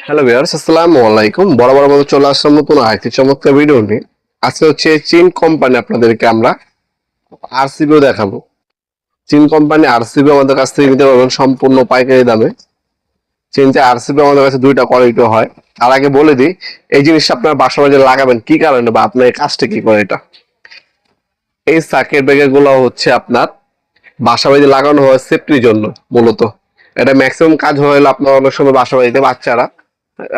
Hello viewers, আসসালামু আলাইকুম। বরাবর মতো চলে আসলাম নতুন আরেকটি চমৎকার ভিডিও নিয়ে। আজকে হচ্ছে চীন কোম্পানি, আপনাদেরকে আমরা আরসিবিও দেখাবো। চীন কোম্পানি আরসিবি আমাদের কাছ থেকে নিতে পারবেন সম্পূর্ণ পাইকারি দামে। চীনতে আরসিবি আমাদের কাছে দুইটা কোয়ালিটি হয়। তার আগে বলে দিই, এই জিনিসটা আপনার বাসা বাড়িতে লাগাবেন কি কারণে বা আপনার এই কাজটা কি করে। এটা এই সার্কিট ব্রেকার গুলো হচ্ছে আপনার বাসা বাড়িতে লাগানো হয় সেফটির জন্য মূলত। এটা ম্যাক্সিমাম কাজ হলো আপনার অনেক সময় বাসা বাড়িতে বাচ্চারা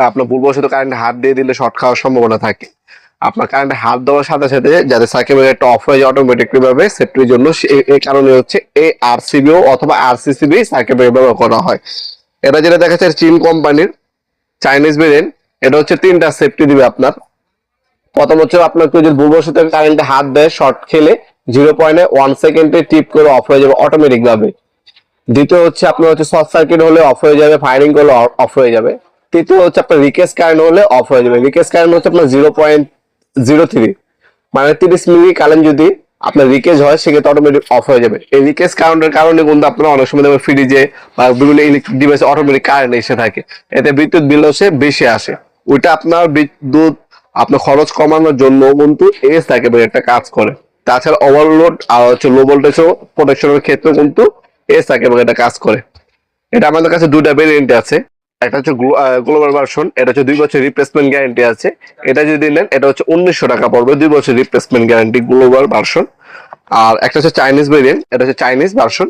আপনার ভুলবশত কারেন্টে হাত দিয়ে দিলে শর্ট খাওয়ার সম্ভাবনা থাকে। আপনার কারেন্টে হাত দেওয়ার সাথে সাথে যাতে সার্কিট ব্রেকারটা অফ হয়ে যায় অটোমেটিকলি ভাবে সেফটির জন্য, এই কারণে হচ্ছে এই আরসিবিও অথবা আরসিসিবি সার্কিট ব্রেকার ব্যবহার করা হয়। এটা যেটা দেখা যাচ্ছে চীন কোম্পানির চাইনিজ ভেরিয়েন্ট। এটা হচ্ছে তিনটা সেফটি দিবে আপনার। প্রথম হচ্ছে আপনার কেউ যদি ভুলবশত কারেন্টে হাত দেয় শর্ট খেলে 0.1 সেকেন্ডে টিপ করে অফ হয়ে যাবে অটোমেটিক ভাবে। দ্বিতীয় হচ্ছে আপনার হচ্ছে শর্ট সার্কিট হলে অফ হয়ে যাবে, ফায়ারিং করলে অফ হয়ে যাবে। তৃতীয় হচ্ছে আপনার রিকেস কারেন্ট হলে অফ হয়ে যাবে। রিকেস কারেন্ট হচ্ছে আপনার 0.03, মানে 30 মিলি কারেন্ট যদি আপনার রিকেজ হয় সেক্ষেত্রে অটোমেটিক অফ হয়ে যাবে। এই রিকেজ কারেন্টের কারণে কিন্তু আপনার অনেক সময় ফ্রিজে বা বিভিন্ন ইলেকট্রিক ডিভাইসে অটোমেটিক কারেন্ট এসে থাকে, এতে বিদ্যুৎ বিল হচ্ছে বেশি আসে। ওইটা আপনার বিদ্যুৎ আপনার খরচ কমানোর জন্য কিন্তু এস থাকে একটা কাজ করে। তাছাড়া ওভারলোড আর হচ্ছে লো ভোল্টেজ প্রোটেকশনের ক্ষেত্রে কিন্তু এস থাকে একটা কাজ করে। এটা আমাদের কাছে দুইটা ভেরিয়েন্ট আছে। একটা হচ্ছে গ্লোবাল ভার্সন, এটা হচ্ছে 2 বছর রিপ্লেসমেন্ট গ্যারান্টি আছে। এটা যদি নেন এটা হচ্ছে 1900 টাকা পড়বে, 2 বছর রিপ্লেসমেন্ট গ্যারান্টি গ্লোবাল ভার্সন। আর একটা হচ্ছে চাইনিজ ভেরিয়েন্ট, এটা হচ্ছে চাইনিজ ভার্সন।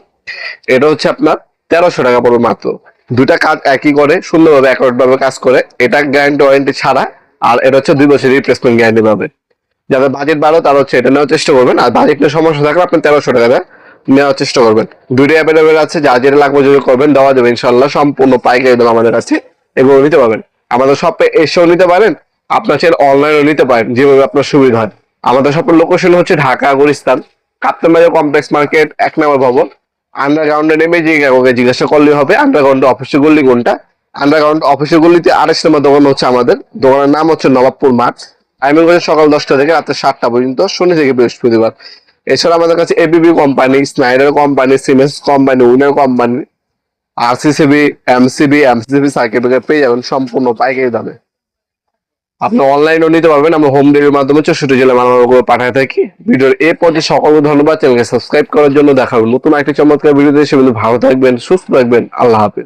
এটা হচ্ছে আপনার 1300 টাকা পড়বে মাত্র। দুইটা কাজ একই করে, সুন্দরভাবে অ্যাকুরেট ভাবে কাজ করে। এটা গ্যারান্টি ওয়ারেন্টি ছাড়া, আর এটা হচ্ছে 2 বছর রিপ্লেসমেন্ট গ্যারান্টি পাবে। যাদের বাজেট ভালো তারা হচ্ছে এটা নেওয়ার চেষ্টা করবেন, আর বাজেট নিয়ে সমস্যা থাকলে আপনি 1300 টাকা নেওয়ার চেষ্টা করবেন। দুইটাই অ্যাভেলেবেল আছে, যা যেটা লাগবে যদি করবেন দেওয়া যাবে ইনশাল্লাহ। সম্পূর্ণ পাইকারি দাম আমাদের কাছে এগুলো নিতে পারবেন। আমাদের শপে এসেও নিতে পারেন, আপনার চাইলে অনলাইনেও নিতে পারেন, যেভাবে আপনার সুবিধা হয়। আমাদের শপের লোকেশন হচ্ছে ঢাকা গুলিস্তান কাপ্তান বাজার কমপ্লেক্স মার্কেট 1 নম্বর ভবন। আন্ডারগ্রাউন্ডে নেমে জিজ্ঞাসা করলে হবে আন্ডারগ্রাউন্ড অফিসের গল্লি কোনটা। আন্ডারগ্রাউন্ড অফিসের গল্লিতে 28 নম্বর দোকান হচ্ছে আমাদের। দোকানের নাম হচ্ছে নবাবপুর মাঠ। টাইমিং হচ্ছে সকাল 10টা থেকে রাতে 7টা পর্যন্ত, শনি থেকে বৃহস্পতিবার। এছাড়া আমাদের কাছে ABB company, Schneider company, Siemens company, Winner company, MCB circuit breaker পেয়ে যাবেন সম্পূর্ণ পাইকারি দামে। আপনি অনলাইনেও নিতে পারবেন, আমরা হোম ডেলিভারির মাধ্যমে 64 জেলা মালামালগুলো পাঠায় থাকি। ভিডিওর এ পর্যায়ে সকলকে ধন্যবাদ। চ্যানেলকে সাবস্ক্রাইব করার জন্য। দেখা হবে নতুন একটি চমৎকার ভিডিও দেশে। ভালো থাকবেন, সুস্থ থাকবেন, আল্লাহ হাফেজ।